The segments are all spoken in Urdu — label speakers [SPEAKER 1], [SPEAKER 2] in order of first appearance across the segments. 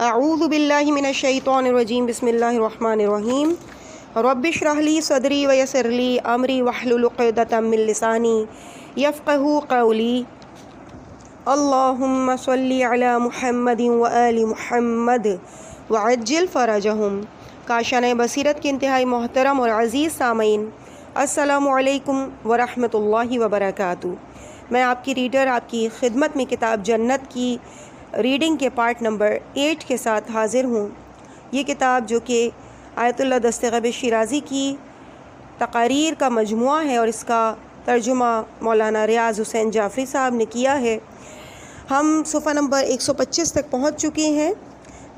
[SPEAKER 1] اعوذ باللہ من الشیطان الرجیم بسم اللہ الرحمن الرحیم رب اشرح لی صدری ویسر لی امری واحلل عقدۃ من لسانی یفقہوا قولی اللہم صلی علی محمد وآل محمد وعجل فرجہم۔ کاشانہ بصیرت کے انتہائی محترم اور عزیز سامعین، السلام علیکم ورحمۃ اللہ وبرکاتہ۔ میں آپ کی ریڈر آپ کی خدمت میں کتاب جنت کی ریڈنگ کے پارٹ نمبر 8 کے ساتھ حاضر ہوں۔ یہ کتاب جو کہ آیت اللہ دستغیب شیرازی کی تقاریر کا مجموعہ ہے اور اس کا ترجمہ مولانا ریاض حسین جعفری صاحب نے کیا ہے۔ ہم صفحہ نمبر 125 تک پہنچ چکے ہیں۔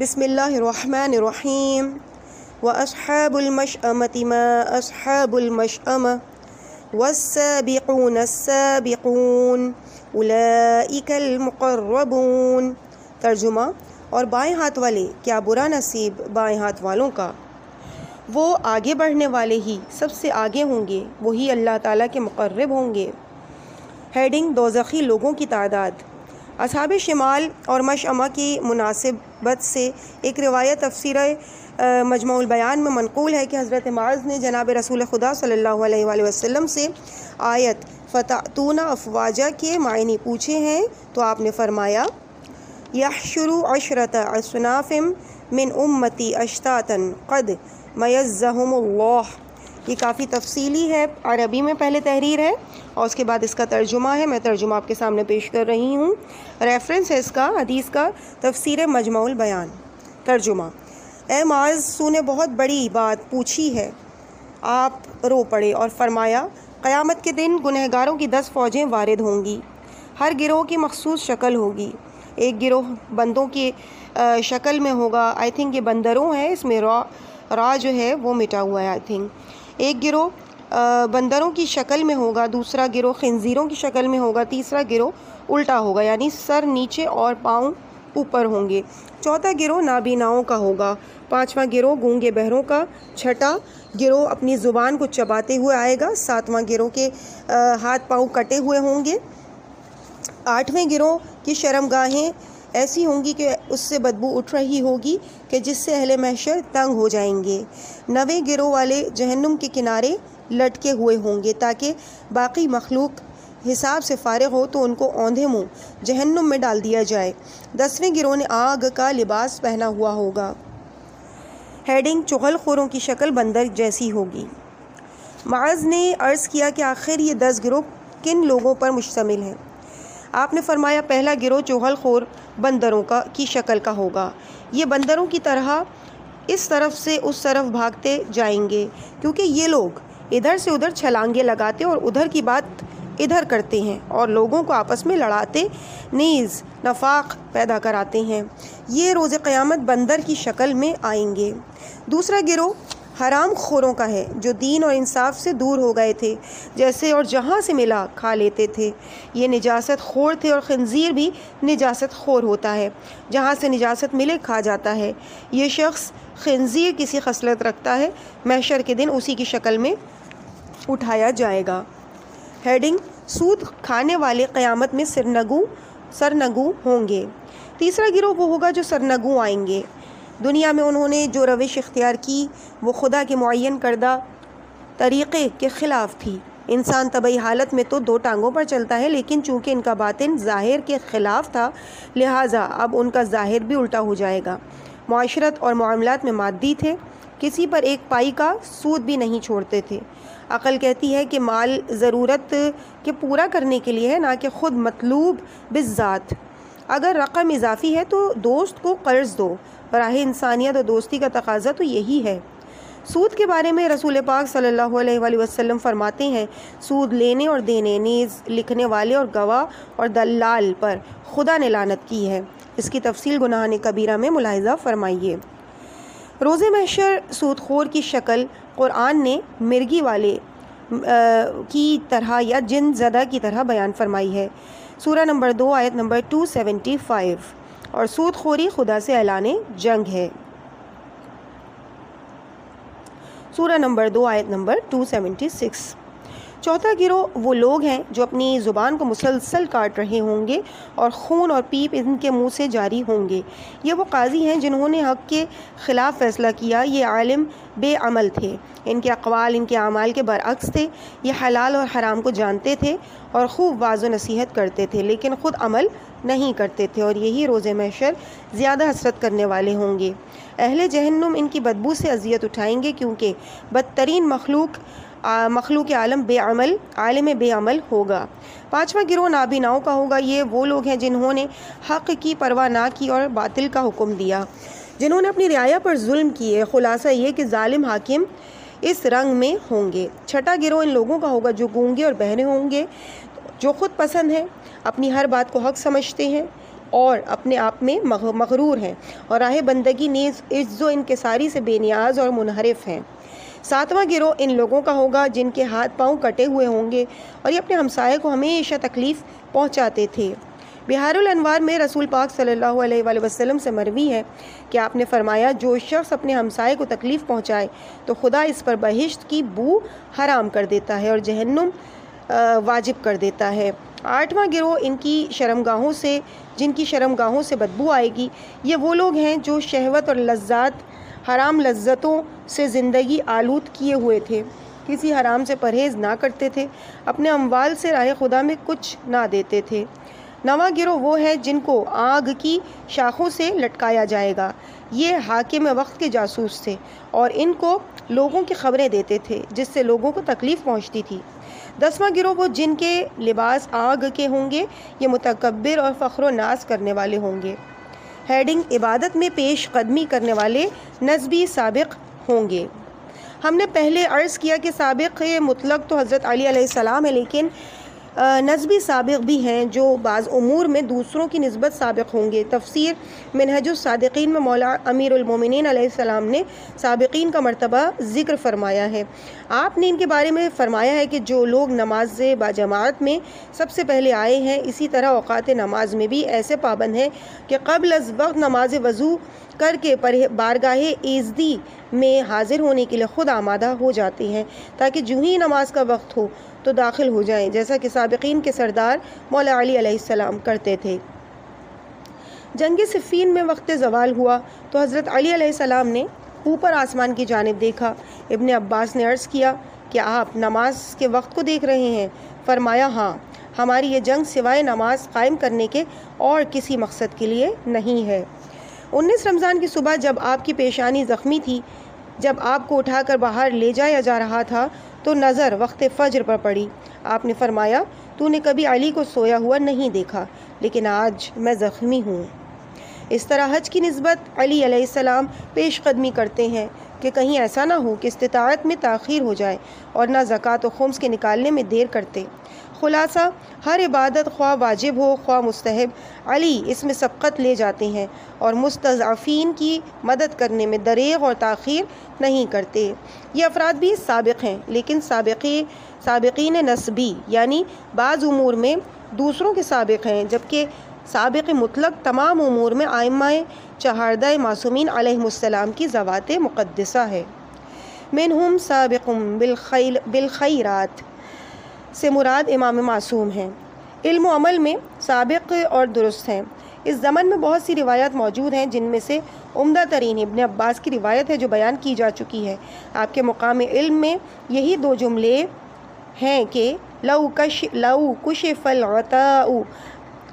[SPEAKER 1] بسم اللہ الرحمن الرحیم۔ وَأَصْحَابُ الْمَشْأَمَةِ مَا أَصْحَابُ الْمَشْأَمَةِ وَالسَّابِقُونَ السَّابِقُونَ اولئک المقربون۔ ترجمہ: اور بائیں ہاتھ والے کیا برا نصیب بائیں ہاتھ والوں کا، وہ آگے بڑھنے والے ہی سب سے آگے ہوں گے، وہی اللہ تعالیٰ کے مقرب ہوں گے۔ ہیڈنگ: دوزخی لوگوں کی تعداد۔ اصحاب شمال اور مشأمہ کی مناسبت سے ایک روایت تفسیر مجموع البیان میں منقول ہے کہ حضرت معاذ نے جناب رسول خدا صلی اللہ علیہ وآلہ وسلم سے آیت فتأتون افواجا کے معنی پوچھے ہیں تو آپ نے فرمایا یحشر عشرۃ اصناف من امتی اشتاتا قد میزهم اللہ۔ یہ کافی تفصیلی ہے، عربی میں پہلے تحریر ہے اور اس کے بعد اس کا ترجمہ ہے۔ میں ترجمہ آپ کے سامنے پیش کر رہی ہوں۔ ریفرنس ہے اس کا حدیث کا تفسیر مجموع البیان۔ ترجمہ: اے معاذ، تو نے بہت بڑی بات پوچھی ہے۔ آپ رو پڑے اور فرمایا قیامت کے دن گنہگاروں کی 10 فوجیں وارد ہوں گی۔ ہر گروہ کی مخصوص شکل ہوگی۔ ایک گروہ بندوں کی شکل میں ہوگا، آئی تھنک یہ بندروں ہے، اس میں را جو ہے وہ مٹا ہوا ہے آئی تھنک۔ ایک گروہ بندروں کی شکل میں ہوگا، دوسرا گروہ خنزیروں کی شکل میں ہوگا، تیسرا گروہ الٹا ہوگا یعنی سر نیچے اور پاؤں اوپر ہوں گے، چوتھا گروہ نابیناؤں کا ہوگا، پانچواں گروہ گونگے بہروں کا، چھٹا گروہ اپنی زبان کو چباتے ہوئے آئے گا، ساتواں گروہ کے ہاتھ پاؤں کٹے ہوئے ہوں گے، آٹھویں گروہ کی شرمگاہیں ایسی ہوں گی کہ اس سے بدبو اٹھ رہی ہوگی کہ جس سے اہل محشر تنگ ہو جائیں گے، نویں گروہ والے جہنم کے کنارے لٹکے ہوئے ہوں گے تاکہ باقی مخلوق حساب سے فارغ ہو تو ان کو اوندھے منہ جہنم میں ڈال دیا جائے، 10ویں گروہ نے آگ کا لباس پہنا ہوا ہوگا۔ ہیڈنگ: چغل خوروں کی شکل بندر جیسی ہوگی۔ معاذ نے عرض کیا کہ آخر یہ 10 گروہ کن لوگوں پر مشتمل ہیں؟ آپ نے فرمایا پہلا گروہ چغل خور بندروں کی شکل کا ہوگا۔ یہ بندروں کی طرح اس طرف سے اس طرف بھاگتے جائیں گے کیونکہ یہ لوگ ادھر سے ادھر چھلانگیں لگاتے اور ادھر کی بات ادھر کرتے ہیں اور لوگوں کو آپس میں لڑاتے نیز نفاق پیدا کراتے ہیں۔ یہ روز قیامت بندر کی شکل میں آئیں گے۔ دوسرا گروہ حرام خوروں کا ہے جو دین اور انصاف سے دور ہو گئے تھے، جیسے اور جہاں سے ملا کھا لیتے تھے۔ یہ نجاست خور تھے اور خنزیر بھی نجاست خور ہوتا ہے، جہاں سے نجاست ملے کھا جاتا ہے۔ یہ شخص خنزیر کسی خصلت رکھتا ہے، محشر کے دن اسی کی شکل میں اٹھایا جائے گا۔ ہیڈنگ: سود کھانے والے قیامت میں سرنگوں ہوں گے۔ تیسرا گروہ وہ ہوگا جو سرنگوں آئیں گے۔ دنیا میں انہوں نے جو روش اختیار کی وہ خدا کے معین کردہ طریقے کے خلاف تھی۔ انسان طبعی حالت میں تو 2 ٹانگوں پر چلتا ہے، لیکن چونکہ ان کا باطن ظاہر کے خلاف تھا لہٰذا اب ان کا ظاہر بھی الٹا ہو جائے گا۔ معاشرت اور معاملات میں مادی تھے، کسی پر ایک پائی کا سود بھی نہیں چھوڑتے تھے۔ عقل کہتی ہے کہ مال ضرورت کے پورا کرنے کے لیے ہے، نہ کہ خود مطلوب بالذات۔ اگر رقم اضافی ہے تو دوست کو قرض دو، براہ انسانیت اور دوستی کا تقاضا تو یہی ہے۔ سود کے بارے میں رسول پاک صلی اللہ علیہ وآلہ وسلم فرماتے ہیں سود لینے اور دینے نیز لکھنے والے اور گواہ اور دلال پر خدا نے لعنت کی ہے۔ اس کی تفصیل گناہ کبیرہ میں ملاحظہ فرمائیے۔ روز محشر سود خور کی شکل قرآن نے مرگی والے کی طرح یا جن زدہ کی طرح بیان فرمائی ہے۔ سورہ نمبر 2 آیت نمبر 275۔ اور سود خوری خدا سے اعلان جنگ ہے۔ سورہ نمبر 2 آیت نمبر 276۔ چوتھا گروہ وہ لوگ ہیں جو اپنی زبان کو مسلسل کاٹ رہے ہوں گے اور خون اور پیپ ان کے منہ سے جاری ہوں گے۔ یہ وہ قاضی ہیں جنہوں نے حق کے خلاف فیصلہ کیا۔ یہ عالم بے عمل تھے، ان کے اقوال ان کے اعمال کے برعکس تھے۔ یہ حلال اور حرام کو جانتے تھے اور خوب واعظ و نصیحت کرتے تھے، لیکن خود عمل نہیں کرتے تھے، اور یہی روز محشر زیادہ حسرت کرنے والے ہوں گے۔ اہل جہنم ان کی بدبو سے اذیت اٹھائیں گے، کیونکہ بدترین مخلوق عالم بے عمل ہوگا۔ پانچواں گروہ نابیناؤں کا ہوگا۔ یہ وہ لوگ ہیں جنہوں نے حق کی پرواہ نہ کی اور باطل کا حکم دیا، جنہوں نے اپنی رعایا پر ظلم کیے۔ خلاصہ یہ کہ ظالم حاکم اس رنگ میں ہوں گے۔ چھٹا گروہ ان لوگوں کا ہوگا جو گونگے اور بہرے ہوں گے، جو خود پسند ہیں، اپنی ہر بات کو حق سمجھتے ہیں اور اپنے آپ میں مغرور ہیں، اور راہ بندگی نیز عجز و انکساری سے بے نیاز اور منحرف ہیں۔ ساتواں گروہ ان لوگوں کا ہوگا جن کے ہاتھ پاؤں کٹے ہوئے ہوں گے اور یہ اپنے ہمسائے کو ہمیشہ تکلیف پہنچاتے تھے۔ بحار الانوار میں رسول پاک صلی اللہ علیہ وآلہ وسلم سے مروی ہے کہ آپ نے فرمایا، جو شخص اپنے ہمسائے کو تکلیف پہنچائے تو خدا اس پر بہشت کی بو حرام کر دیتا ہے اور جہنم واجب کر دیتا ہے۔ آٹھواں گروہ جن کی شرمگاہوں سے بدبو آئے گی۔ یہ وہ لوگ ہیں جو شہوت اور حرام لذتوں سے زندگی آلود کیے ہوئے تھے، کسی حرام سے پرہیز نہ کرتے تھے، اپنے اموال سے راہ خدا میں کچھ نہ دیتے تھے۔ نواں گروہ وہ ہے جن کو آگ کی شاخوں سے لٹکایا جائے گا۔ یہ حاکم وقت کے جاسوس تھے اور ان کو لوگوں کی خبریں دیتے تھے جس سے لوگوں کو تکلیف پہنچتی تھی۔ دسواں گروہ وہ جن کے لباس آگ کے ہوں گے، یہ متکبر اور فخر و ناز کرنے والے ہوں گے۔ ہیڈنگ: عبادت میں پیش قدمی کرنے والے نسبی سابق ہوں گے۔ ہم نے پہلے عرض کیا کہ سابق مطلق تو حضرت علی علیہ السلام ہے، لیکن نسبی سابق بھی ہیں جو بعض امور میں دوسروں کی نسبت سابق ہوں گے۔ تفسیر منہج الصادقین میں مولا امیر المومنین علیہ السلام نے سابقین کا مرتبہ ذکر فرمایا ہے۔ آپ نے ان کے بارے میں فرمایا ہے کہ جو لوگ نماز باجماعت میں سب سے پہلے آئے ہیں، اسی طرح اوقات نماز میں بھی ایسے پابند ہیں کہ قبل از وقت نماز وضو کر کے بارگاہ ایزدی میں حاضر ہونے کے لیے خود آمادہ ہو جاتے ہیں، تاکہ جو ہی نماز کا وقت ہو تو داخل ہو جائیں، جیسا کہ سابقین کے سردار مولا علی علیہ السلام کرتے تھے۔ جنگ صفین میں وقت زوال ہوا تو حضرت علی علیہ السلام نے اوپر آسمان کی جانب دیکھا۔ ابن عباس نے عرض کیا کہ آپ نماز کے وقت کو دیکھ رہے ہیں؟ فرمایا، ہاں، ہماری یہ جنگ سوائے نماز قائم کرنے کے اور کسی مقصد کے لیے نہیں ہے۔ 19 رمضان کی صبح جب آپ کی پیشانی زخمی تھی، جب آپ کو اٹھا کر باہر لے جایا جا رہا تھا تو نظر وقت فجر پر پڑی۔ آپ نے فرمایا، تو نے کبھی علی کو سویا ہوا نہیں دیکھا، لیکن آج میں زخمی ہوں۔ اس طرح حج کی نسبت علی علیہ السلام پیش قدمی کرتے ہیں کہ کہیں ایسا نہ ہو کہ استطاعت میں تاخیر ہو جائے، اور نہ زکوٰۃ و خمس کے نکالنے میں دیر کرتے۔ خلاصہ، ہر عبادت خواہ واجب ہو خواہ مستحب، علی اس میں سبقت لے جاتے ہیں اور مستضعفین کی مدد کرنے میں دریغ اور تاخیر نہیں کرتے۔ یہ افراد بھی سابق ہیں، لیکن سابقین نسبی، یعنی بعض امور میں دوسروں کے سابق ہیں، جبکہ سابق مطلق تمام امور میں ائمہ چہاردہ معصومین علیہم السلام کی ذوات مقدسہ ہے۔ منہم سابق بالخیرات سے مراد امام معصوم ہیں۔ علم و عمل میں سابق اور درست ہیں۔ اس زمن میں بہت سی روایات موجود ہیں، جن میں سے عمدہ ترین ابن عباس کی روایت ہے جو بیان کی جا چکی ہے۔ آپ کے مقام علم میں یہی دو جملے ہیں کہ لو کشف الغطاء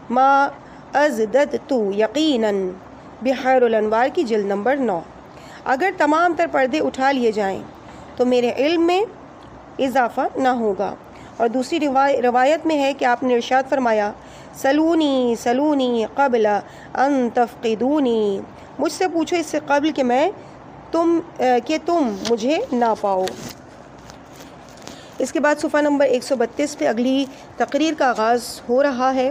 [SPEAKER 1] ما ازددت یقینا، بحار الانوار کی جلد نمبر 9۔ اگر تمام تر پردے اٹھا لیے جائیں تو میرے علم میں اضافہ نہ ہوگا۔ اور دوسری روایت میں ہے کہ آپ نے ارشاد فرمایا، سلونی قبل ان تفقدونی، مجھ سے پوچھو اس سے قبل کہ تم مجھے نہ پاؤ۔ اس کے بعد صفحہ نمبر 132 پہ اگلی تقریر کا آغاز ہو رہا ہے۔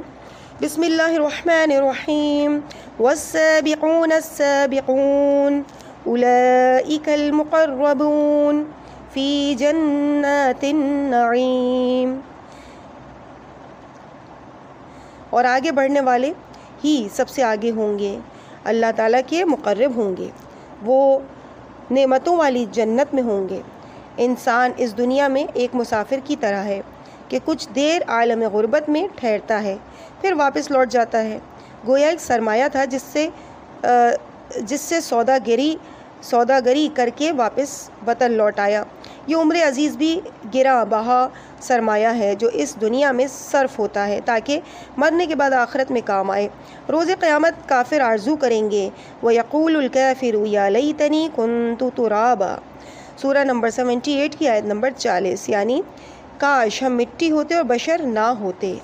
[SPEAKER 1] بسم اللہ الرحمن الرحیم، والسابقون السابقون اولئک المقربون فی جنات النعیم۔ اور آگے بڑھنے والے ہی سب سے آگے ہوں گے، اللہ تعالیٰ کے مقرب ہوں گے، وہ نعمتوں والی جنت میں ہوں گے۔ انسان اس دنیا میں ایک مسافر کی طرح ہے کہ کچھ دیر عالم غربت میں ٹھہرتا ہے، پھر واپس لوٹ جاتا ہے۔ گویا ایک سرمایہ تھا جس سے سوداگری کر کے واپس وطن لوٹ آیا۔ یہ عمر عزیز بھی گراں بہا سرمایہ ہے جو اس دنیا میں صرف ہوتا ہے تاکہ مرنے کے بعد آخرت میں کام آئے۔ روز قیامت کافر آرزو کریں گے، وَيَقُولُ الْكَافِرُ يَا لَيْتَنِي كُنْتُ تُرَابًا، سورہ نمبر 78 کی آیت نمبر 40، یعنی کاش ہم مٹی ہوتے اور بشر نہ ہوتے،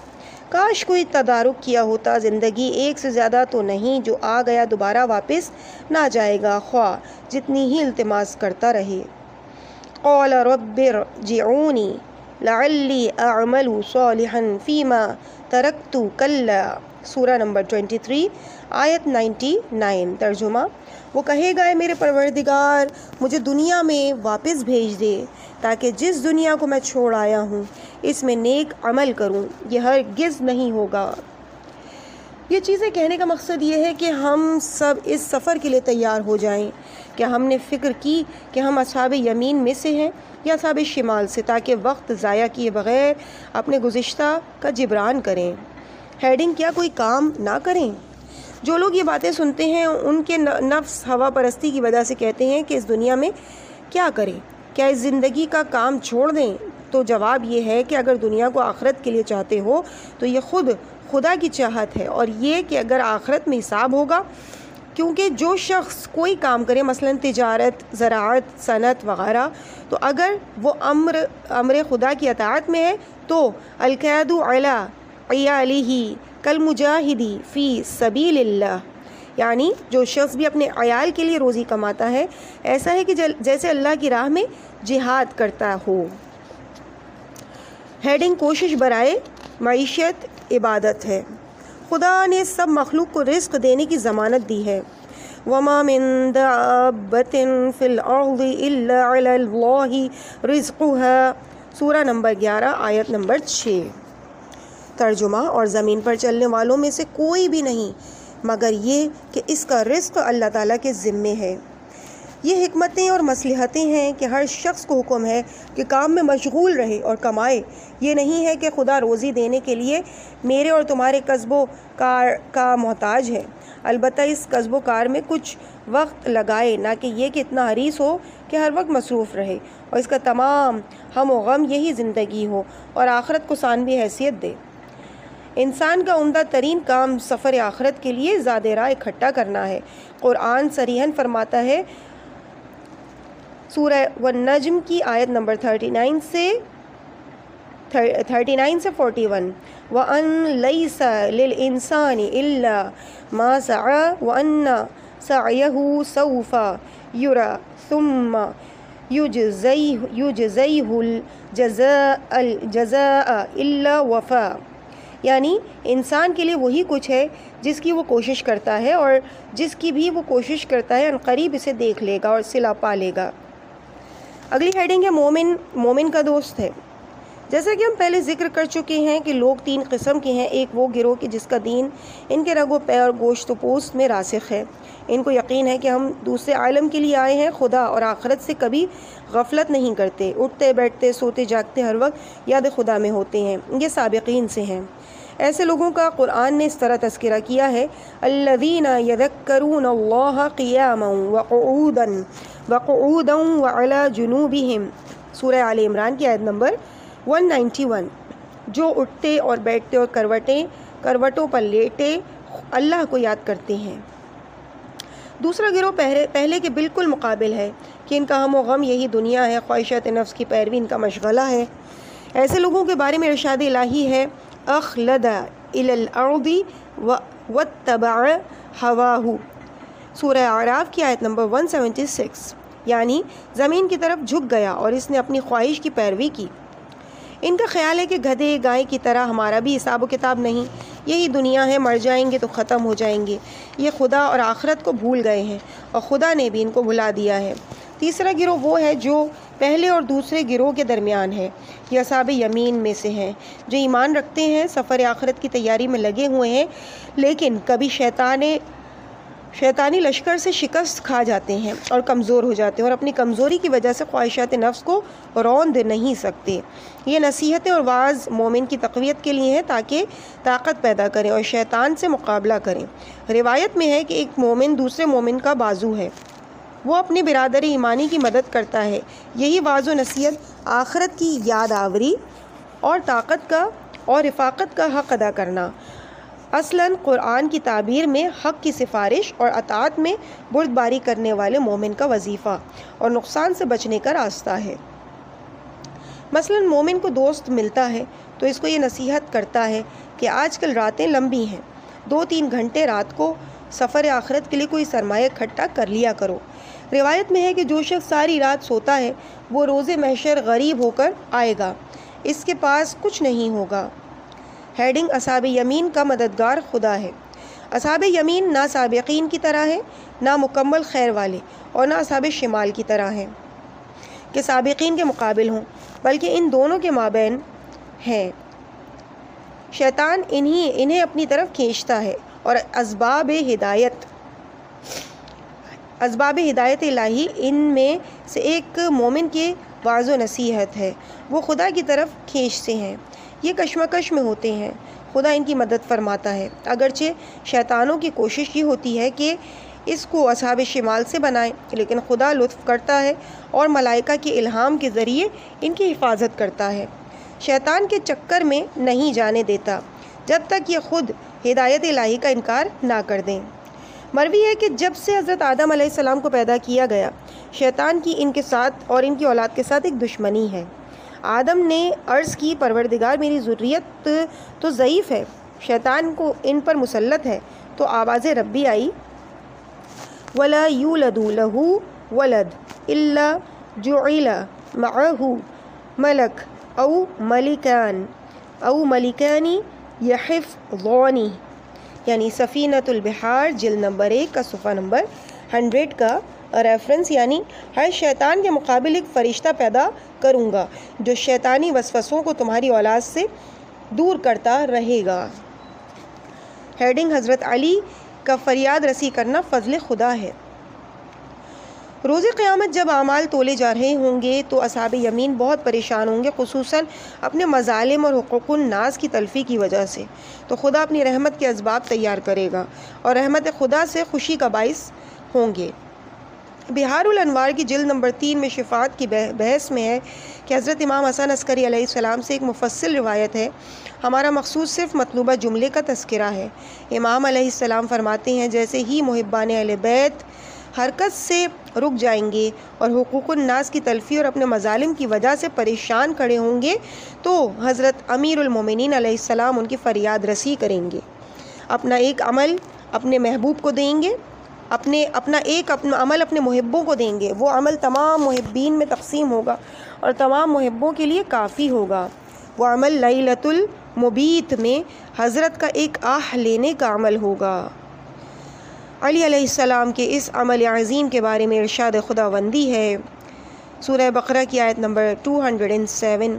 [SPEAKER 1] کاش کوئی تدارک کیا ہوتا، زندگی ایک سے زیادہ تو نہیں، جو آ گیا دوبارہ واپس نہ جائے گا، خواہ جتنی ہی التماس کرتا رہے۔ قال رب ارجعونی لعلی اعمل صالحا فیما ترکت کلا، سورہ نمبر 23 آیت 99۔ ترجمہ، وہ کہے گا اے میرے پروردگار مجھے دنیا میں واپس بھیج دے تاکہ جس دنیا کو میں چھوڑ آیا ہوں اس میں نیک عمل کروں، یہ ہرگز نہیں ہوگا۔ یہ چیزیں کہنے کا مقصد یہ ہے کہ ہم سب اس سفر کے لیے تیار ہو جائیں۔ کیا ہم نے فکر کی کہ ہم اصحاب یمین میں سے ہیں یا اصحاب شمال سے، تاکہ وقت ضائع کیے بغیر اپنے گزشتہ کا جبران کریں؟ ہیڈنگ، کیا کوئی کام نہ کریں؟ جو لوگ یہ باتیں سنتے ہیں ان کے نفس ہوا پرستی کی وجہ سے کہتے ہیں کہ اس دنیا میں کیا کریں، کیا اس زندگی کا کام چھوڑ دیں؟ تو جواب یہ ہے کہ اگر دنیا کو آخرت کے لیے چاہتے ہو تو یہ خود خدا کی چاہت ہے، اور یہ کہ اگر آخرت میں حساب ہوگا، کیونکہ جو شخص کوئی کام کرے مثلا تجارت، زراعت، صنعت وغیرہ، تو اگر وہ امر خدا کی اطاعت میں ہے تو القید علی عیالہ کالمجاہدی فی سبیل اللہ، یعنی جو شخص بھی اپنے عیال کے لیے روزی کماتا ہے ایسا ہے کہ جیسے اللہ کی راہ میں جہاد کرتا ہو۔ ہیڈنگ، کوشش برائے معیشت عبادت ہے۔ خدا نے سب مخلوق کو رزق دینے کی ضمانت دی ہے۔ وَمَا مِن دَابَّةٍ فِي الْأَرْضِ إِلَّا عَلَى اللَّهِ رِزْقُهَا، سورہ نمبر 11 آیت نمبر 6۔ ترجمہ، اور زمین پر چلنے والوں میں سے کوئی بھی نہیں مگر یہ کہ اس کا رزق اللہ تعالیٰ کے ذمے ہے۔ یہ حکمتیں اور مصلحتیں ہیں کہ ہر شخص کو حکم ہے کہ کام میں مشغول رہے اور کمائے۔ یہ نہیں ہے کہ خدا روزی دینے کے لیے میرے اور تمہارے کسب و کار کا محتاج ہے، البتہ اس کسب و کار میں کچھ وقت لگائے، نہ کہ یہ کہ اتنا حریص ہو کہ ہر وقت مصروف رہے اور اس کا تمام ہم و غم یہی زندگی ہو اور آخرت کو ثانوی حیثیت دے۔ انسان کا عمدہ ترین کام سفر آخرت کے لیے زاد راہ اکٹھا کرنا ہے۔ قرآن صریحاً فرماتا ہے، سورہ والنجم کی آیت نمبر 39 سے 41، وَأَن لَيْسَ لِلْإِنسَانِ إِلَّا مَا سَعَى وَأَنَّ سَعْيَهُ سَوْفَ يُرَى ثُمَّ يُجْزَيْهُ الْجَزَاءَ إِلَّا وَفَاءَ، یعنی انسان کے لیے وہی کچھ ہے جس کی وہ کوشش کرتا ہے، اور جس کی بھی وہ کوشش کرتا ہے عنقریب اسے دیکھ لے گا اور صلہ پا لے گا۔ اگلی ہیڈنگ ہے مومن کا دوست ہے۔ جیسا کہ ہم پہلے ذکر کر چکے ہیں کہ لوگ تین قسم کے ہیں۔ ایک وہ گروہ کہ جس کا دین ان کے رگ و پے اور گوشت و پوست میں راسخ ہے، ان کو یقین ہے کہ ہم دوسرے عالم کے لیے آئے ہیں، خدا اور آخرت سے کبھی غفلت نہیں کرتے، اٹھتے بیٹھتے سوتے جاگتے ہر وقت یاد خدا میں ہوتے ہیں، یہ سابقین سے ہیں۔ ایسے لوگوں کا قرآن نے اس طرح تذکرہ کیا ہے، الذین یذکرون اللہ قیاما وقعودا وعلی جنوبہم، سورہ آل عمران کی آیت نمبر 191، جو اٹھتے اور بیٹھتے اور کروٹوں پر لیٹے اللہ کو یاد کرتے ہیں۔ دوسرا گروہ پہلے کے بالکل مقابل ہے کہ ان کا ہم و غم یہی دنیا ہے، خواہشات نفس کی پیروی ان کا مشغلہ ہے۔ ایسے لوگوں کے بارے میں ارشاد الہی ہے، اخلد الی الارض واتبع ہواہ، سورہ اعراف کی آیت نمبر 176، یعنی زمین کی طرف جھک گیا اور اس نے اپنی خواہش کی پیروی کی۔ ان کا خیال ہے کہ گدھے گائے کی طرح ہمارا بھی حساب و کتاب نہیں، یہی دنیا ہے، مر جائیں گے تو ختم ہو جائیں گے۔ یہ خدا اور آخرت کو بھول گئے ہیں اور خدا نے بھی ان کو بھلا دیا ہے۔ تیسرا گروہ وہ ہے جو پہلے اور دوسرے گروہ کے درمیان ہے، یہ اصحاب یمین میں سے ہیں، جو ایمان رکھتے ہیں، سفر آخرت کی تیاری میں لگے ہوئے ہیں، لیکن کبھی شیطان شیطانی لشکر سے شکست کھا جاتے ہیں اور کمزور ہو جاتے ہیں، اور اپنی کمزوری کی وجہ سے خواہشات نفس کو روند نہیں سکتے۔ یہ نصیحتیں اور وعظ مومن کی تقویت کے لیے ہیں تاکہ طاقت پیدا کریں اور شیطان سے مقابلہ کریں۔ روایت میں ہے کہ ایک مومن دوسرے مومن کا بازو ہے، وہ اپنے برادر ایمانی کی مدد کرتا ہے۔ یہی وعظ و نصیحت آخرت کی یاد آوری اور طاقت کا اور رفاقت کا حق ادا کرنا۔ اصلاً قرآن کی تعبیر میں حق کی سفارش اور اطاعت میں بردباری کرنے والے مومن کا وظیفہ اور نقصان سے بچنے کا راستہ ہے۔ مثلاً مومن کو دوست ملتا ہے تو اس کو یہ نصیحت کرتا ہے کہ آج کل راتیں لمبی ہیں، 2-3 گھنٹے رات کو سفر آخرت کے لیے کوئی سرمایہ اکٹھا کر لیا کرو۔ روایت میں ہے کہ جو شخص ساری رات سوتا ہے وہ روز محشر غریب ہو کر آئے گا، اس کے پاس کچھ نہیں ہوگا۔ ہیڈنگ: اصحاب یمین کا مددگار خدا ہے۔ اصحاب یمین نہ سابقین کی طرح ہیں، نہ مکمل خیر والے، اور نہ اصحاب شمال کی طرح ہیں کہ سابقین کے مقابل ہوں، بلکہ ان دونوں کے مابین ہیں۔ شیطان انہیں اپنی طرف کھینچتا ہے، اور اسباب ہدایت الہی ان میں سے ایک مومن کے وعظ و نصیحت ہے، وہ خدا کی طرف کھینچتے ہیں۔ یہ کشمکش میں ہوتے ہیں، خدا ان کی مدد فرماتا ہے، اگرچہ شیطانوں کی کوشش یہ ہوتی ہے کہ اس کو اصحاب شمال سے بنائیں، لیکن خدا لطف کرتا ہے اور ملائکہ کے الہام کے ذریعے ان کی حفاظت کرتا ہے۔ شیطان کے چکر میں نہیں جانے دیتا جب تک یہ خود ہدایت الہی کا انکار نہ کر دیں۔ مروی ہے کہ جب سے حضرت آدم علیہ السلام کو پیدا کیا گیا، شیطان کی ان کے ساتھ اور ان کی اولاد کے ساتھ ایک دشمنی ہے۔ آدم نے عرض کی، پروردگار میری ذریت تو ضعیف ہے، شیطان کو ان پر مسلط ہے، تو آواز ربی آئی، وَلَا يُولَدُ لَهُ وَلَدٌ إِلَّا جُعِلَ مَعَهُ مَلَكٌ أَوْ مَلِكَانِ يَحِفْظَانِهُ، یعنی سفینۃ البحار جلد نمبر 1 کا صفحہ نمبر 100 کا ریفرنس، یعنی ہر شیطان کے مقابل ایک فرشتہ پیدا کروں گا جو شیطانی وسوسوں کو تمہاری اولاد سے دور کرتا رہے گا۔ ہیڈنگ: حضرت علی کا فریاد رسی کرنا فضل خدا ہے۔ روز قیامت جب اعمال تولے جا رہے ہوں گے تو اصحاب یمین بہت پریشان ہوں گے، خصوصاً اپنے مظالم اور حقوق الناس کی تلفی کی وجہ سے، تو خدا اپنی رحمت کے اسباب تیار کرے گا اور رحمت خدا سے خوشی کا باعث ہوں گے۔ بہار الانوار کی جلد نمبر 3 میں شفاعت کی بحث میں ہے کہ حضرت امام حسن عسکری علیہ السلام سے ایک مفصل روایت ہے، ہمارا مقصود صرف مطلوبہ جملے کا تذکرہ ہے۔ امام علیہ السلام فرماتے ہیں، جیسے ہی محبان اہل بیت حرکت سے رک جائیں گے اور حقوق الناس کی تلفی اور اپنے مظالم کی وجہ سے پریشان کھڑے ہوں گے تو حضرت امیر المومنین علیہ السلام ان کی فریاد رسی کریں گے، اپنا ایک عمل اپنے محبوب کو دیں گے، اپنا عمل اپنے محبوں کو دیں گے، وہ عمل تمام محبین میں تقسیم ہوگا اور تمام محبوں کے لیے کافی ہوگا۔ وہ عمل لیلۃ المبیت میں حضرت کا ایک آہ لینے کا عمل ہوگا۔ علی علیہ السلام کے اس عمل عظیم کے بارے میں ارشاد خداوندی ہے، سورہ بقرہ کی آیت نمبر 207،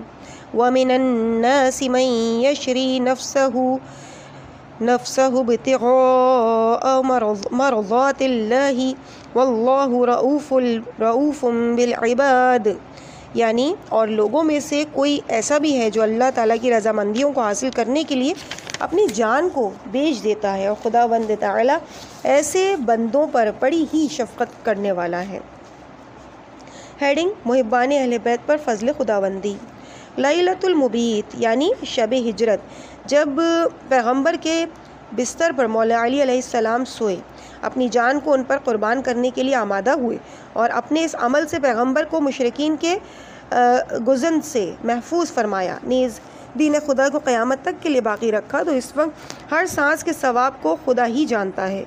[SPEAKER 1] وَمِنَ النَّاسِ مَن يَشْرِي نَفْسَهُ ابْتِغَاءَ مَرْضَاتِ اللَّهِ وَاللَّهُ رَءُوفٌ بِالْعِبَادِ، یعنی اور لوگوں میں سے کوئی ایسا بھی ہے جو اللہ تعالیٰ کی رضامندیوں کو حاصل کرنے کے لیے اپنی جان کو بیچ دیتا ہے، اور خداوند تعالیٰ ایسے بندوں پر بڑی ہی شفقت کرنے والا ہے۔ ہیڈنگ: محبان اہل بیت پر فضل خداوندی۔ لیلۃ المبیت یعنی شب ہجرت، جب پیغمبر کے بستر پر مولا علی علیہ السلام سوئے، اپنی جان کو ان پر قربان کرنے کے لیے آمادہ ہوئے اور اپنے اس عمل سے پیغمبر کو مشرکین کے گزند سے محفوظ فرمایا، نیز دین خدا کو قیامت تک کے لیے باقی رکھا، تو اس وقت ہر سانس کے ثواب کو خدا ہی جانتا ہے۔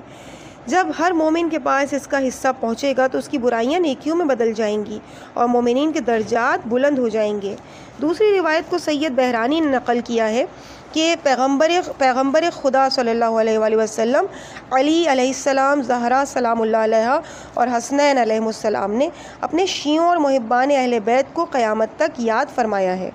[SPEAKER 1] جب ہر مومن کے پاس اس کا حصہ پہنچے گا تو اس کی برائیاں نیکیوں میں بدل جائیں گی اور مومنین کے درجات بلند ہو جائیں گے۔ دوسری روایت کو سید بحرانی نے نقل کیا ہے کہ پیغمبر خدا صلی اللہ علیہ وآلہ وسلم، علی علیہ السلام، زہرا سلام اللہ علیہا اور حسنین علیہ السلام نے اپنے شیعوں اور محبان اہل بیت کو قیامت تک یاد فرمایا ہے۔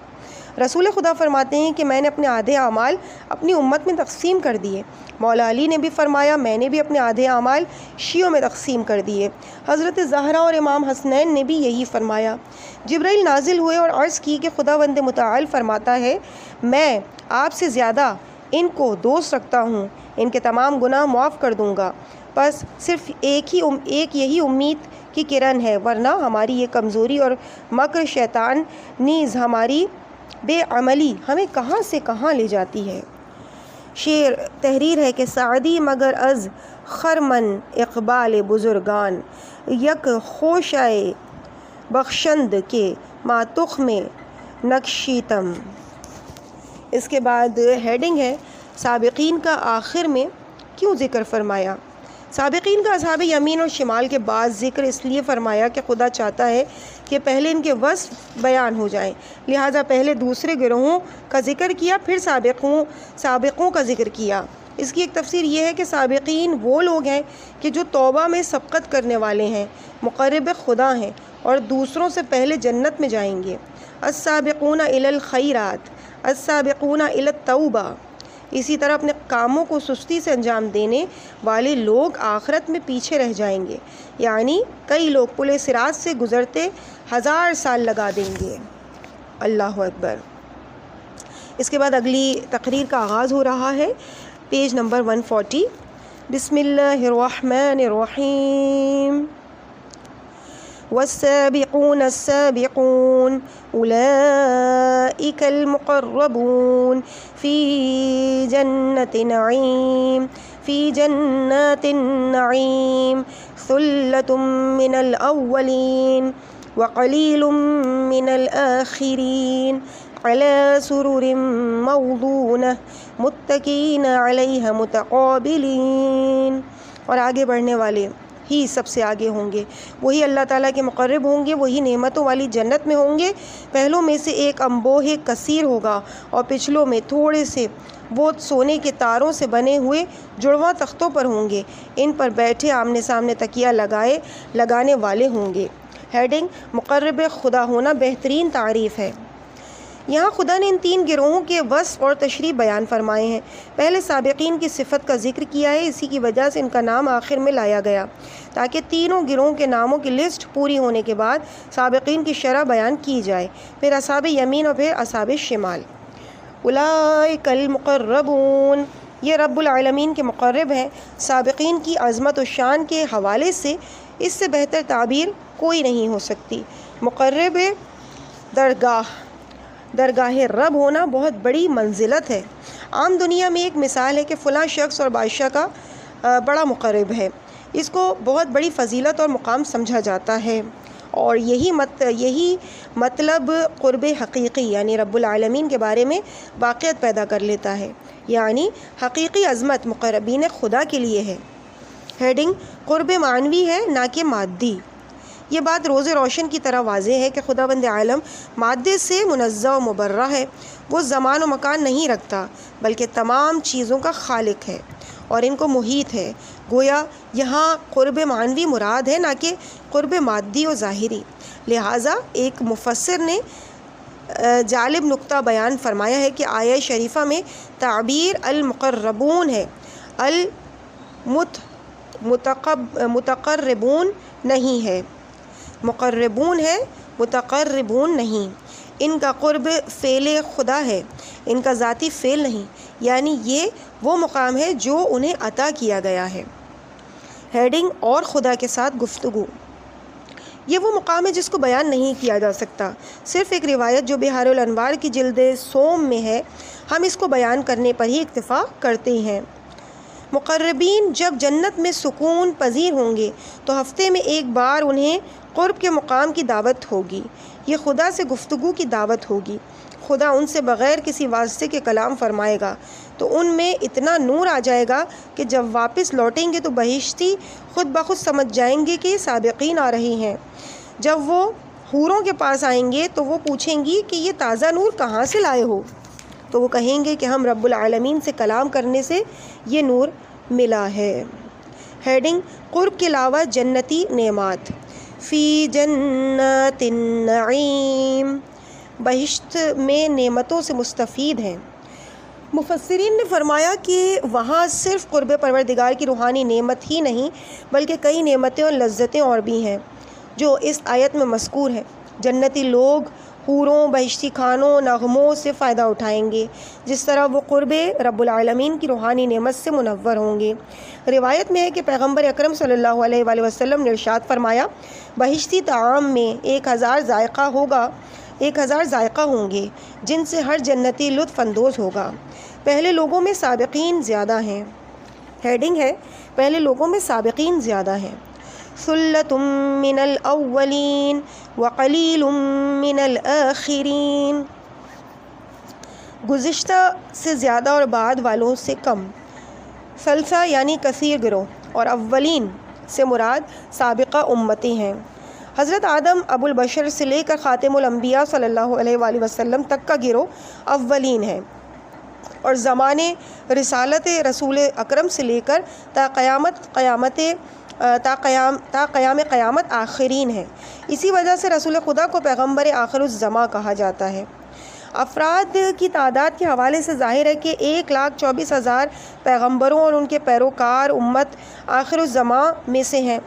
[SPEAKER 1] رسول خدا فرماتے ہیں کہ میں نے اپنے آدھے اعمال اپنی امت میں تقسیم کر دیے۔ مولا علی نے بھی فرمایا میں نے بھی اپنے آدھے اعمال شیعوں میں تقسیم کر دیے۔ حضرت زہرا اور امام حسنین نے بھی یہی فرمایا۔ جبرائیل نازل ہوئے اور عرض کی کہ خداوند متعال فرماتا ہے میں آپ سے زیادہ ان کو دوست رکھتا ہوں، ان کے تمام گناہ معاف کر دوں گا، بس صرف ایک یہی امید کی کرن ہے، ورنہ ہماری یہ کمزوری اور مکر شیطان نیز ہماری بے عملی ہمیں کہاں سے کہاں لے جاتی ہے۔ شعر تحریر ہے کہ سعدی مگر از خرمن اقبال بزرگان، یک خوشائے بخشند کے ماتخ میں نقشیتم۔ اس کے بعد ہیڈنگ ہے سابقین کا آخر میں کیوں ذکر فرمایا؟ سابقین کا اصحاب یمین اور شمال کے بعد ذکر اس لیے فرمایا کہ خدا چاہتا ہے کہ پہلے ان کے وصف بیان ہو جائیں، لہٰذا پہلے دوسرے گروہوں کا ذکر کیا، پھر سابقوں کا ذکر کیا۔ اس کی ایک تفسیر یہ ہے کہ سابقین وہ لوگ ہیں کہ جو توبہ میں سبقت کرنے والے ہیں، مقرب خدا ہیں اور دوسروں سے پہلے جنت میں جائیں گے۔ السابقون الی الخیرات، السابقون الی التوبہ۔ اسی طرح اپنے کاموں کو سستی سے انجام دینے والے لوگ آخرت میں پیچھے رہ جائیں گے، یعنی کئی لوگ پل صراط سے گزرتے 1000 سال لگا دیں گے۔ اللہ اکبر۔ اس کے بعد اگلی تقریر کا آغاز ہو رہا ہے، پیج نمبر 140۔ بسم اللہ الرحمن الرحیم۔ والسابقون السابقون أولئك المقربون في جنات النعيم ثلة من الأولين وقليل من الآخرين على سرر موضونة متكئين عليها متقابلين۔ اور آگے بڑھنے والے ہی سب سے آگے ہوں گے، وہی اللہ تعالیٰ کے مقرب ہوں گے، وہی نعمتوں والی جنت میں ہوں گے۔ پہلوں میں سے ایک انبوہ کثیر ہوگا اور پچھلوں میں تھوڑے سے، وہ سونے کے تاروں سے بنے ہوئے جڑواں تختوں پر ہوں گے، ان پر بیٹھے آمنے سامنے تکیہ لگانے والے ہوں گے۔ ہیڈنگ مقرب خدا ہونا بہترین تعریف ہے۔ یہاں خدا نے ان 3 گروہوں کے وصف اور تشریح بیان فرمائے ہیں۔ پہلے سابقین کی صفت کا ذکر کیا ہے، اسی کی وجہ سے ان کا نام آخر میں لایا گیا، تاکہ تینوں گروہوں کے ناموں کی لسٹ پوری ہونے کے بعد سابقین کی شرح بیان کی جائے، پھر اصحاب یمین اور پھر اصحاب شمال۔ اولئک المقربون، یہ رب العالمین کے مقرب ہیں۔ سابقین کی عظمت و شان کے حوالے سے اس سے بہتر تعبیر کوئی نہیں ہو سکتی۔ مقرب درگاہ رب ہونا بہت بڑی منزلت ہے۔ عام دنیا میں ایک مثال ہے کہ فلاں شخص اور بادشاہ کا بڑا مقرب ہے، اس کو بہت بڑی فضیلت اور مقام سمجھا جاتا ہے، اور یہی مطلب قرب حقیقی یعنی رب العالمین کے بارے میں واقعیت پیدا کر لیتا ہے، یعنی حقیقی عظمت مقربین خدا کے لیے ہے۔ ہیڈنگ قرب معنوی ہے نہ کہ مادی۔ یہ بات روز روشن کی طرح واضح ہے کہ خداوند عالم مادے سے منزہ و مبرہ ہے، وہ زمان و مکان نہیں رکھتا بلکہ تمام چیزوں کا خالق ہے اور ان کو محیط ہے۔ گویا یہاں قرب معنوی مراد ہے نہ کہ قرب مادی و ظاہری۔ لہٰذا ایک مفسر نے جالب نقطہ بیان فرمایا ہے کہ آیہ شریفہ میں تعبیر المقربون ہے، متقربون نہیں ہے، مقربون ہے، متقربون نہیں۔ ان کا قرب فعل خدا ہے، ان کا ذاتی فعل نہیں، یعنی یہ وہ مقام ہے جو انہیں عطا کیا گیا ہے۔ ہیڈنگ اور خدا کے ساتھ گفتگو۔ یہ وہ مقام ہے جس کو بیان نہیں کیا جا سکتا، صرف ایک روایت جو بحار الانوار کی جلد سوم میں ہے، ہم اس کو بیان کرنے پر ہی اکتفا کرتے ہیں۔ مقربین جب جنت میں سکون پذیر ہوں گے تو ہفتے میں ایک بار انہیں قرب کے مقام کی دعوت ہوگی، یہ خدا سے گفتگو کی دعوت ہوگی۔ خدا ان سے بغیر کسی واسطے کے کلام فرمائے گا تو ان میں اتنا نور آ جائے گا کہ جب واپس لوٹیں گے تو بہشتی خود بخود سمجھ جائیں گے کہ یہ سابقین آ رہے ہیں۔ جب وہ حوروں کے پاس آئیں گے تو وہ پوچھیں گی کہ یہ تازہ نور کہاں سے لائے ہو؟ تو وہ کہیں گے کہ ہم رب العالمین سے کلام کرنے سے یہ نور ملا ہے۔ ہیڈنگ قرب کے علاوہ جنتی نعمات۔ فی جنات النعیم بہشت میں نعمتوں سے مستفید ہیں۔ مفسرین نے فرمایا کہ وہاں صرف قرب پروردگار کی روحانی نعمت ہی نہیں بلکہ کئی نعمتیں اور لذتیں اور بھی ہیں جو اس آیت میں مذکور ہیں۔ جنتی لوگ حوروں، بہشتی کھانوں، نغموں سے فائدہ اٹھائیں گے جس طرح وہ قرب رب العالمین کی روحانی نعمت سے منور ہوں گے۔ روایت میں ہے کہ پیغمبر اکرم صلی اللہ علیہ وآلہ وسلم نے ارشاد فرمایا، بہشتی طعام میں 1000 ذائقہ ہوں گے جن سے ہر جنتی لطف اندوز ہوگا۔ پہلے لوگوں میں سابقین زیادہ ہیں۔ ہیڈنگ ہے پہلے لوگوں میں سابقین زیادہ ہیں۔ ثلۃ من الاولین وقلیل من الآخرین، گزشتہ سے زیادہ اور بعد والوں سے کم۔ ثلثہ یعنی کثیر گروہ اور اولین سے مراد سابقہ امتیں ہیں۔ حضرت آدم ابو البشر سے لے کر خاتم الانبیاء صلی اللہ علیہ وآلہ وسلم تک کا گروہ اولین ہے اور زمانے رسالت رسول اکرم سے لے کر تا قیام قیامت آخرین ہے۔ اسی وجہ سے رسول خدا کو پیغمبر آخر الزماں کہا جاتا ہے۔ افراد کی تعداد کے حوالے سے ظاہر ہے کہ 1,24,000 پیغمبروں اور ان کے پیروکار امت آخر الزماں میں سے ہیں۔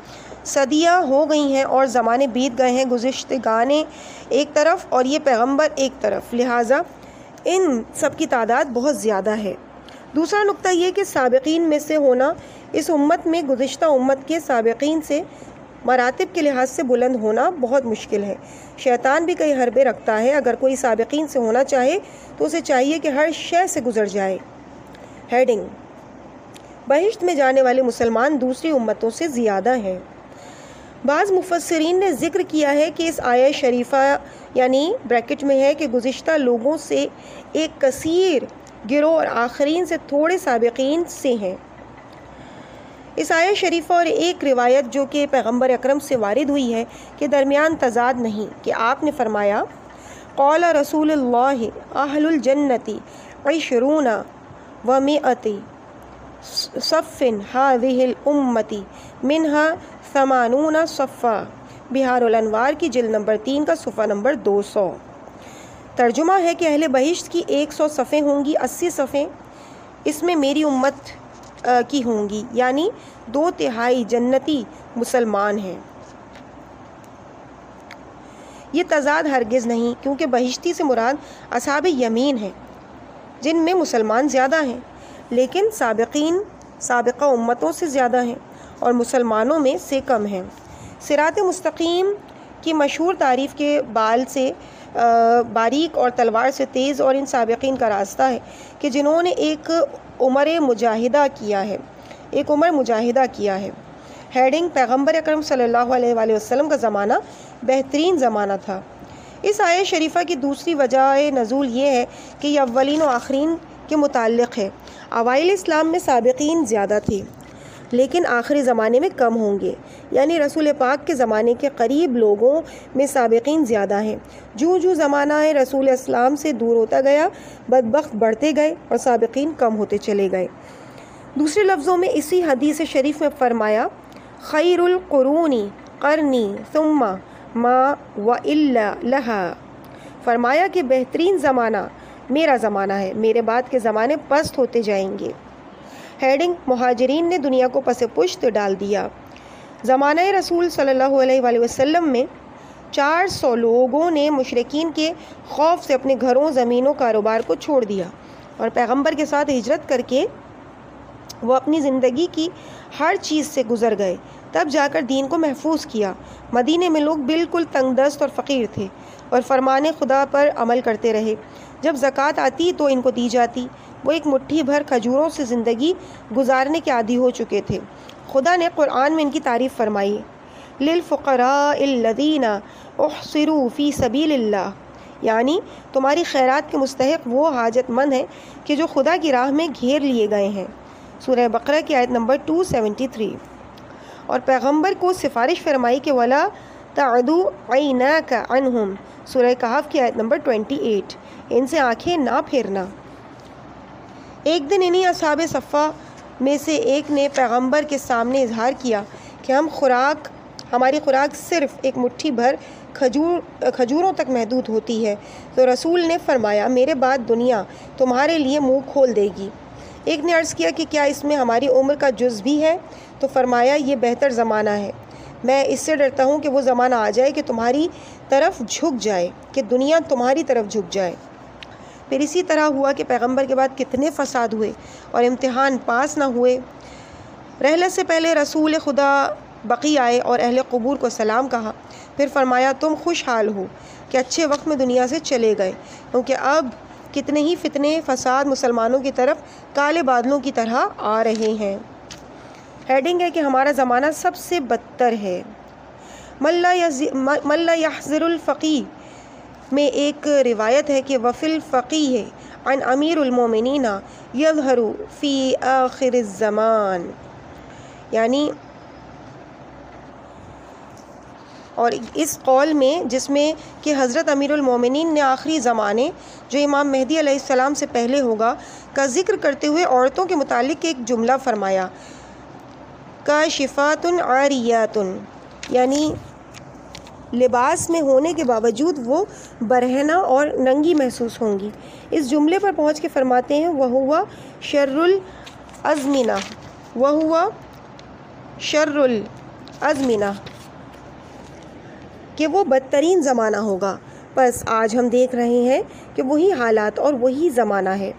[SPEAKER 1] صدیاں ہو گئی ہیں اور زمانے بیت گئے ہیں، گزشتگانے ایک طرف اور یہ پیغمبر ایک طرف، لہٰذا ان سب کی تعداد بہت زیادہ ہے۔ دوسرا نقطہ یہ کہ سابقین میں سے ہونا اس امت میں گزشتہ امت کے سابقین سے مراتب کے لحاظ سے بلند ہونا بہت مشکل ہے۔ شیطان بھی کئی حربے رکھتا ہے، اگر کوئی سابقین سے ہونا چاہے تو اسے چاہیے کہ ہر شے سے گزر جائے۔ ہیڈنگ: بہشت میں جانے والے مسلمان دوسری امتوں سے زیادہ ہیں۔ بعض مفسرین نے ذکر کیا ہے کہ اس آیہ شریفہ یعنی بریکٹ میں ہے کہ گزشتہ لوگوں سے ایک کثیر گروہ اور آخرین سے تھوڑے سابقین سے ہیں۔ اس آیہ شریفہ اور ایک روایت جو کہ پیغمبر اکرم سے وارد ہوئی ہے کے درمیان تضاد نہیں کہ آپ نے فرمایا، قال رسول اللہ اہل الجنت 20 و100 صف هذه الامت منها 80 صفا، بہار الانوار کی جلد نمبر 3 کا صفحہ نمبر 200۔ ترجمہ ہے کہ اہل بہشت کی 100 صفیں ہوں گی، 80 صفیں اس میں میری امت کی ہوں گی، یعنی 2/3 جنتی مسلمان ہیں۔ یہ تضاد ہرگز نہیں، کیونکہ بہشتی سے مراد اصحاب یمین ہیں جن میں مسلمان زیادہ ہیں، لیکن سابقین سابقہ امتوں سے زیادہ ہیں اور مسلمانوں میں سے کم ہیں۔ صراط مستقیم کی مشہور تعریف کے بال سے باریک اور تلوار سے تیز اور ان سابقین کا راستہ ہے کہ جنہوں نے ایک عمر مجاہدہ کیا ہے۔ ہیڈنگ: پیغمبر اکرم صلی اللہ علیہ وآلہ وسلم کا زمانہ بہترین زمانہ تھا۔ اس آیہ شریفہ کی دوسری وجہ نزول یہ ہے کہ یہ اولین و آخرین کے متعلق ہے۔ اوائل اسلام میں سابقین زیادہ تھے لیکن آخری زمانے میں کم ہوں گے، یعنی رسول پاک کے زمانے کے قریب لوگوں میں سابقین زیادہ ہیں۔ جو زمانہ رسول اسلام سے دور ہوتا گیا، بدبخت بڑھتے گئے اور سابقین کم ہوتے چلے گئے۔ دوسرے لفظوں میں اسی حدیث شریف میں فرمایا، خیر القرون قرنی ثم ما وإلا لها، فرمایا کہ بہترین زمانہ میرا زمانہ ہے، میرے بعد کے زمانے پست ہوتے جائیں گے۔ ہیڈنگ: مہاجرین نے دنیا کو پس پشت ڈال دیا۔ زمانہ رسول صلی اللہ علیہ وآلہ وسلم میں 400 لوگوں نے مشرکین کے خوف سے اپنے گھروں، زمینوں، کاروبار کو چھوڑ دیا اور پیغمبر کے ساتھ ہجرت کر کے وہ اپنی زندگی کی ہر چیز سے گزر گئے، تب جا کر دین کو محفوظ کیا۔ مدینے میں لوگ بالکل تنگ دست اور فقیر تھے اور فرمان خدا پر عمل کرتے رہے۔ جب زکوٰۃ آتی تو ان کو دی جاتی۔ وہ ایک مٹھی بھر کھجوروں سے زندگی گزارنے کے عادی ہو چکے تھے۔ خدا نے قرآن میں ان کی تعریف فرمائی، للفقراء الذین احصروا فی سبیل اللہ، یعنی تمہاری خیرات کے مستحق وہ حاجت مند ہیں کہ جو خدا کی راہ میں گھیر لیے گئے ہیں۔ سورہ بقرہ کی آیت نمبر 273۔ اور پیغمبر کو سفارش فرمائی کہ وَلَا تَعْدُ عَيْنَاكَ عَنْهُمْ، سورہ کہف کی آیت نمبر 28، ان سے آنکھیں نہ پھیرنا۔ ایک دن انہی اصحاب صفہ میں سے ایک نے پیغمبر کے سامنے اظہار کیا کہ ہم خوراک ہماری خوراک صرف ایک مٹھی بھر کھجوروں تک محدود ہوتی ہے۔ تو رسول نے فرمایا میرے بعد دنیا تمہارے لیے منہ کھول دے گی۔ ایک نے عرض کیا کہ کیا اس میں ہماری عمر کا جز بھی ہے؟ تو فرمایا یہ بہتر زمانہ ہے، میں اس سے ڈرتا ہوں کہ وہ زمانہ آ جائے کہ تمہاری طرف جھک جائے، کہ دنیا تمہاری طرف جھک جائے۔ پھر اسی طرح ہوا کہ پیغمبر کے بعد کتنے فساد ہوئے اور امتحان پاس نہ ہوئے۔ رحلت سے پہلے رسول خدا بقی آئے اور اہل قبور کو سلام کہا، پھر فرمایا تم خوشحال ہو کہ اچھے وقت میں دنیا سے چلے گئے، کیونکہ اب کتنے ہی فتنے فساد مسلمانوں کی طرف کالے بادلوں کی طرح آ رہے ہیں۔ ہیڈنگ ہے کہ ہمارا زمانہ سب سے بدتر ہے۔ ملا یحذر الفقی میں ایک روایت ہے کہ وفی الفقیہ عن امیر المومنین یظہر فی آخر الزمان، یعنی اور اس قول میں جس میں کہ حضرت امیر المومنین نے آخری زمانے جو امام مہدی علیہ السلام سے پہلے ہوگا کا ذکر کرتے ہوئے عورتوں کے متعلق ایک جملہ فرمایا، کاشفات عاریات، یعنی لباس میں ہونے کے باوجود وہ برہنہ اور ننگی محسوس ہوں گی۔ اس جملے پر پہنچ کے فرماتے ہیں وَهُوَ شَرُّ الْأَزْمِنَةِ، وَهُوَ شَرُّ الْأَزْمِنَةِ، کہ وہ بدترین زمانہ ہوگا۔ بس آج ہم دیکھ رہے ہیں کہ وہی حالات اور وہی زمانہ ہے۔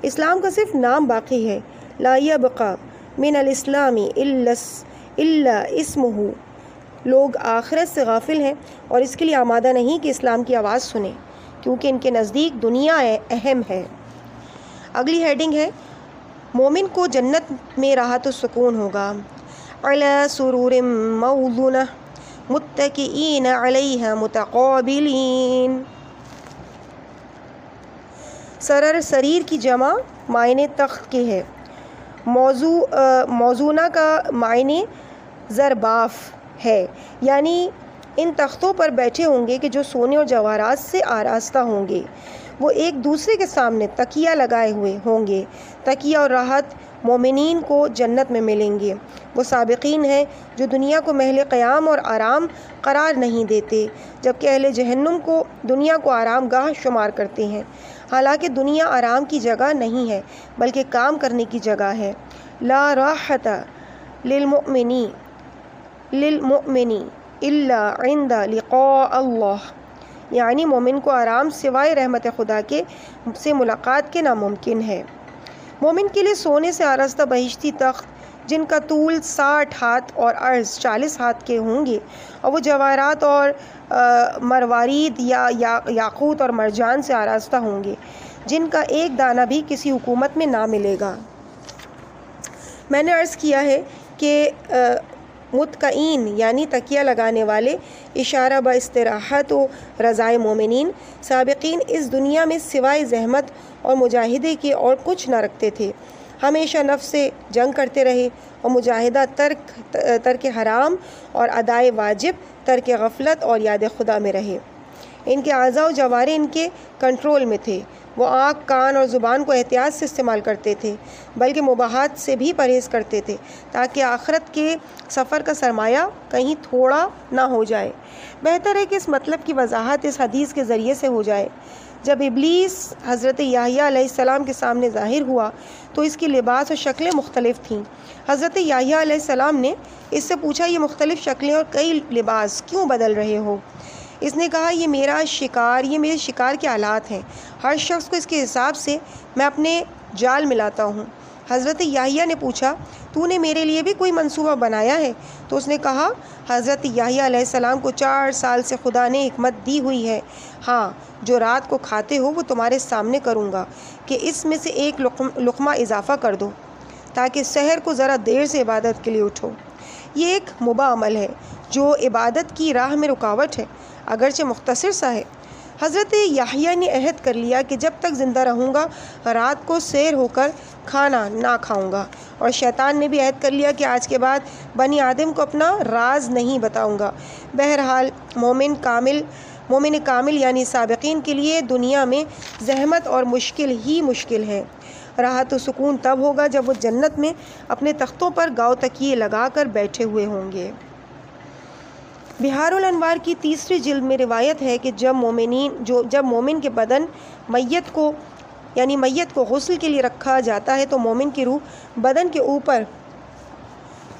[SPEAKER 1] اسلام کا صرف نام باقی ہے، لا یبقى من الاسلام الا اسمہ۔ لوگ آخرت سے غافل ہیں اور اس کے لیے آمادہ نہیں کہ اسلام کی آواز سنیں، کیونکہ ان کے نزدیک دنیا اہم ہے۔ اگلی ہیڈنگ ہے مومن کو جنت میں راحت و سکون ہوگا۔ علی سرور موضونہ متکئین علیہا متقابلین۔ سرر سریر کی جمع معنی تخت کے ہے، موزونہ کا معنی زرباف ہے، یعنی ان تختوں پر بیٹھے ہوں گے کہ جو سونے اور جواہرات سے آراستہ ہوں گے۔ وہ ایک دوسرے کے سامنے تکیہ لگائے ہوئے ہوں گے۔ تکیہ اور راحت مومنین کو جنت میں ملیں گے۔ وہ سابقین ہیں جو دنیا کو محل قیام اور آرام قرار نہیں دیتے، جبکہ اہل جہنم کو دنیا کو آرام گاہ شمار کرتے ہیں، حالانکہ دنیا آرام کی جگہ نہیں ہے بلکہ کام کرنے کی جگہ ہے۔ لا راحت للمؤمن الا عند لقاء اللہ، یعنی مومن کو آرام سوائے رحمت خدا کے سے ملاقات کے ناممکن ہے۔ مومن کے لیے سونے سے آراستہ بہشتی تخت جن کا طول 60 ہاتھ اور عرض 40 ہاتھ کے ہوں گے، اور وہ جواہرات اور مروارید یا یاقوت اور مرجان سے آراستہ ہوں گے، جن کا ایک دانہ بھی کسی حکومت میں نہ ملے گا۔ میں نے عرض کیا ہے کہ متقین یعنی تکیہ لگانے والے، اشارہ با استراحت و رضائے مومنین، سابقین اس دنیا میں سوائے زحمت اور مجاہدے کے اور کچھ نہ رکھتے تھے، ہمیشہ نفس سے جنگ کرتے رہے اور مجاہدہ ترک حرام اور ادائے واجب، ترک غفلت اور یاد خدا میں رہے۔ ان کے اعضاء و جوارح ان کے کنٹرول میں تھے۔ وہ آنکھ، کان اور زبان کو احتیاط سے استعمال کرتے تھے، بلکہ مباحات سے بھی پرہیز کرتے تھے تاکہ آخرت کے سفر کا سرمایہ کہیں تھوڑا نہ ہو جائے۔ بہتر ہے کہ اس مطلب کی وضاحت اس حدیث کے ذریعے سے ہو جائے۔ جب ابلیس حضرت یحییٰ علیہ السلام کے سامنے ظاہر ہوا تو اس کی لباس اور شکلیں مختلف تھیں۔ حضرت یحییٰ علیہ السلام نے اس سے پوچھا یہ مختلف شکلیں اور کئی لباس کیوں بدل رہے ہو؟ اس نے کہا یہ میرے شکار کے آلات ہیں، ہر شخص کو اس کے حساب سے میں اپنے جال ملاتا ہوں۔ حضرت یحییٰ نے پوچھا تو نے میرے لیے بھی کوئی منصوبہ بنایا ہے؟ تو اس نے کہا حضرت یحییٰ علیہ السلام کو 4 سال سے خدا نے حکمت دی ہوئی ہے، ہاں جو رات کو کھاتے ہو وہ تمہارے سامنے کروں گا کہ اس میں سے ایک لقمہ اضافہ کر دو تاکہ سحر کو ذرا دیر سے عبادت کے لیے اٹھو۔ یہ ایک مباح عمل ہے جو عبادت کی راہ میں رکاوٹ ہے، اگرچہ مختصر سا ہے۔ حضرت یحییٰ نے عہد کر لیا کہ جب تک زندہ رہوں گا رات کو سیر ہو کر کھانا نہ کھاؤں گا، اور شیطان نے بھی عہد کر لیا کہ آج کے بعد بنی آدم کو اپنا راز نہیں بتاؤں گا۔ بہرحال مومن کامل یعنی سابقین کے لیے دنیا میں زحمت اور مشکل ہی مشکل ہے۔ راحت و سکون تب ہوگا جب وہ جنت میں اپنے تختوں پر گاؤ تکیے لگا کر بیٹھے ہوئے ہوں گے۔ بہار الانوار کی تیسری جلد میں روایت ہے کہ جب مومن کے بدن میت کو غسل کے لیے رکھا جاتا ہے تو مومن کی روح بدن کے اوپر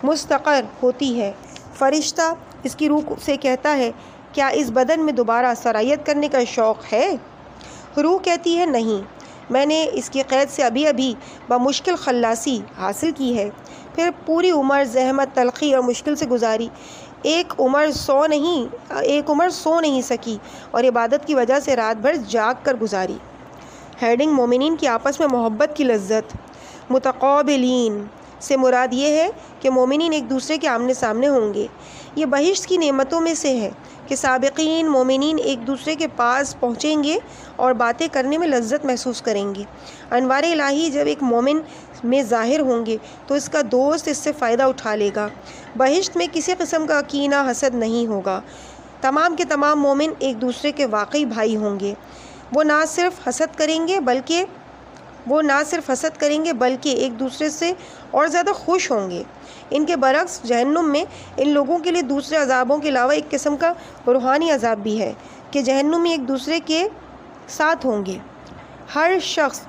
[SPEAKER 1] مستقر ہوتی ہے۔ فرشتہ اس کی روح سے کہتا ہے، کیا اس بدن میں دوبارہ سرایت کرنے کا شوق ہے؟ روح کہتی ہے، نہیں، میں نے اس کی قید سے ابھی بمشکل خلاصی حاصل کی ہے۔ پھر پوری عمر زحمت، تلخی اور مشکل سے گزاری، ایک عمر سو نہیں سکی اور عبادت کی وجہ سے رات بھر جاگ کر گزاری۔ ہیڈنگ: مومنین کی آپس میں محبت کی لذت۔ متقابلین سے مراد یہ ہے کہ مومنین ایک دوسرے کے آمنے سامنے ہوں گے۔ یہ بہشت کی نعمتوں میں سے ہے کہ سابقین مومنین ایک دوسرے کے پاس پہنچیں گے اور باتیں کرنے میں لذت محسوس کریں گے۔ انوار الہی جب ایک مومن میں ظاہر ہوں گے تو اس کا دوست اس سے فائدہ اٹھا لے گا۔ بہشت میں کسی قسم کا کینہ حسد نہیں ہوگا۔ تمام کے تمام مومن ایک دوسرے کے واقعی بھائی ہوں گے۔ وہ نہ صرف حسد کریں گے بلکہ ایک دوسرے سے اور زیادہ خوش ہوں گے۔ ان کے برعکس جہنم میں ان لوگوں کے لیے دوسرے عذابوں کے علاوہ ایک قسم کا روحانی عذاب بھی ہے کہ جہنمی ایک دوسرے کے ساتھ ہوں گے۔ ہر شخص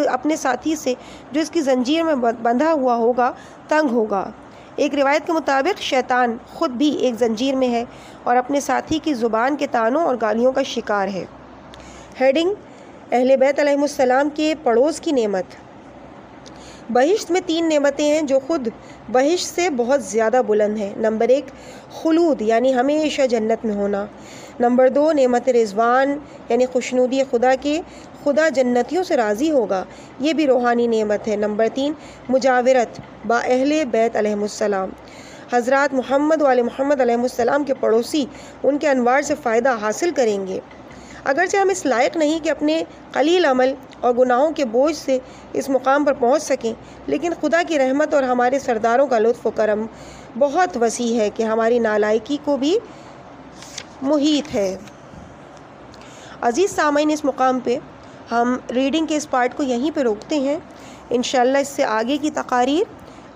[SPEAKER 1] اپنے ساتھی سے جو اس کی زنجیر میں بندھا ہوا ہوگا تنگ ہوگا۔ ایک روایت کے مطابق شیطان خود بھی ایک زنجیر میں ہے اور اپنے ساتھی کی زبان کے طعنوں اور گالیوں کا شکار ہے۔ ہیڈنگ: اہل بیت علیہ السلام کے پڑوس کی نعمت۔ بہشت میں 3 نعمتیں ہیں جو خود بہشت سے بہت زیادہ بلند ہیں۔ نمبر 1، خلود یعنی ہمیشہ جنت میں ہونا۔ نمبر 2، نعمت رضوان یعنی خوشنودی خدا جنتیوں سے راضی ہوگا، یہ بھی روحانی نعمت ہے۔ نمبر 3، مجاورت با اہل بیت علیہ السلام، حضرات محمد و آل محمد علیہ السلام کے پڑوسی ان کے انوار سے فائدہ حاصل کریں گے۔ اگرچہ ہم اس لائق نہیں کہ اپنے قلیل عمل اور گناہوں کے بوجھ سے اس مقام پر پہنچ سکیں، لیکن خدا کی رحمت اور ہمارے سرداروں کا لطف و کرم بہت وسیع ہے کہ ہماری نالائقی کو بھی محیط ہے۔ عزیز سامعین، اس مقام پہ ہم ریڈنگ کے اس پارٹ کو یہیں پہ روکتے ہیں۔ انشاءاللہ اس سے آگے کی تقاریر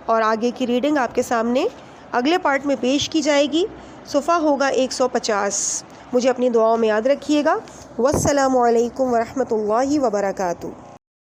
[SPEAKER 1] اور آگے کی ریڈنگ آپ کے سامنے اگلے پارٹ میں پیش کی جائے گی۔ صفحہ ہوگا 150۔ مجھے اپنی دعاؤں میں یاد رکھیے گا۔ والسلام علیکم ورحمۃ اللہ وبرکاتہ۔